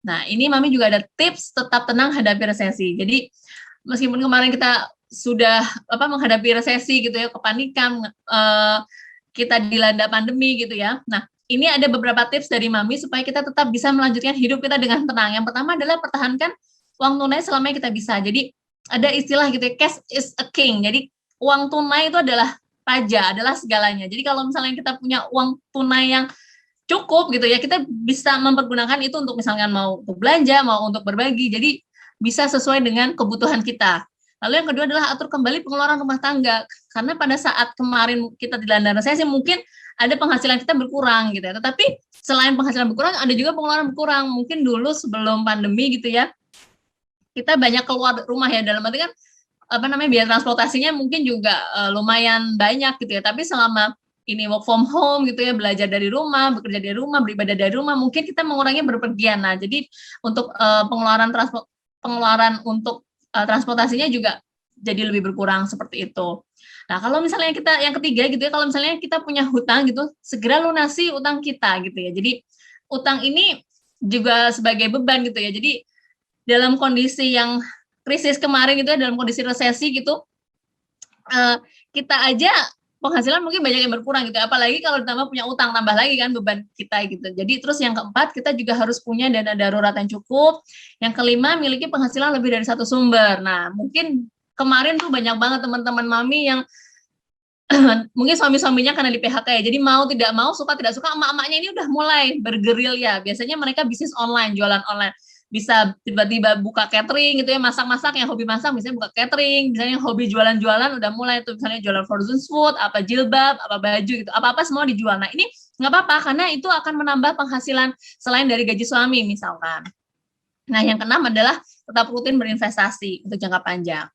Nah, ini Mami juga ada tips tetap tenang hadapi resesi. Jadi, meskipun kemarin kita sudah menghadapi resesi gitu ya, kepanikan, kita dilanda pandemi gitu ya. Nah, ini ada beberapa tips dari Mami supaya kita tetap bisa melanjutkan hidup kita dengan tenang. Yang pertama adalah pertahankan uang tunai selama yang kita bisa. Jadi, ada istilah gitu ya, cash is a king. Jadi, uang tunai itu adalah raja, adalah segalanya. Jadi, kalau misalnya kita punya uang tunai yang cukup gitu ya, kita bisa mempergunakan itu untuk misalkan mau untuk belanja, mau untuk berbagi. Jadi, bisa sesuai dengan kebutuhan kita. Lalu yang kedua adalah atur kembali pengeluaran rumah tangga. Karena pada saat kemarin kita dilanda resesi, mungkin ada penghasilan kita berkurang gitu ya. Tetapi selain penghasilan berkurang, ada juga pengeluaran berkurang. Mungkin dulu sebelum pandemi gitu ya, kita banyak keluar rumah ya, dalam arti kan biaya transportasinya mungkin juga lumayan banyak gitu ya. Tapi selama ini work from home gitu ya, belajar dari rumah, bekerja dari rumah, beribadah dari rumah, mungkin kita mengurangi berpergian. Nah, jadi untuk pengeluaran untuk transportasinya juga jadi lebih berkurang seperti itu. Nah, kalau misalnya kita yang ketiga gitu ya, kalau misalnya kita punya hutang gitu, segera lunasi utang kita gitu ya. Jadi utang ini juga sebagai beban gitu ya. Jadi dalam kondisi yang krisis kemarin gitu ya, dalam kondisi resesi gitu, kita aja penghasilan mungkin banyak yang berkurang gitu, apalagi kalau ditambah punya utang, tambah lagi kan beban kita gitu. Jadi terus yang keempat, kita juga harus punya dana darurat yang cukup. Yang kelima, miliki penghasilan lebih dari satu sumber. Nah, mungkin kemarin tuh banyak banget teman-teman Mami yang mungkin suami-suaminya karena di PHK ya, jadi mau tidak mau, suka tidak suka, emak-emaknya ini udah mulai bergerilya. Biasanya mereka bisnis online, jualan online. Bisa tiba-tiba buka catering gitu ya, masak-masak, yang hobi masak misalnya buka catering, misalnya yang hobi jualan-jualan udah mulai tuh, misalnya jualan frozen food, apa jilbab, apa baju gitu, apa-apa semua dijual. Nah, ini nggak apa-apa karena itu akan menambah penghasilan selain dari gaji suami misalkan. Nah, yang keenam adalah tetap rutin berinvestasi untuk jangka panjang.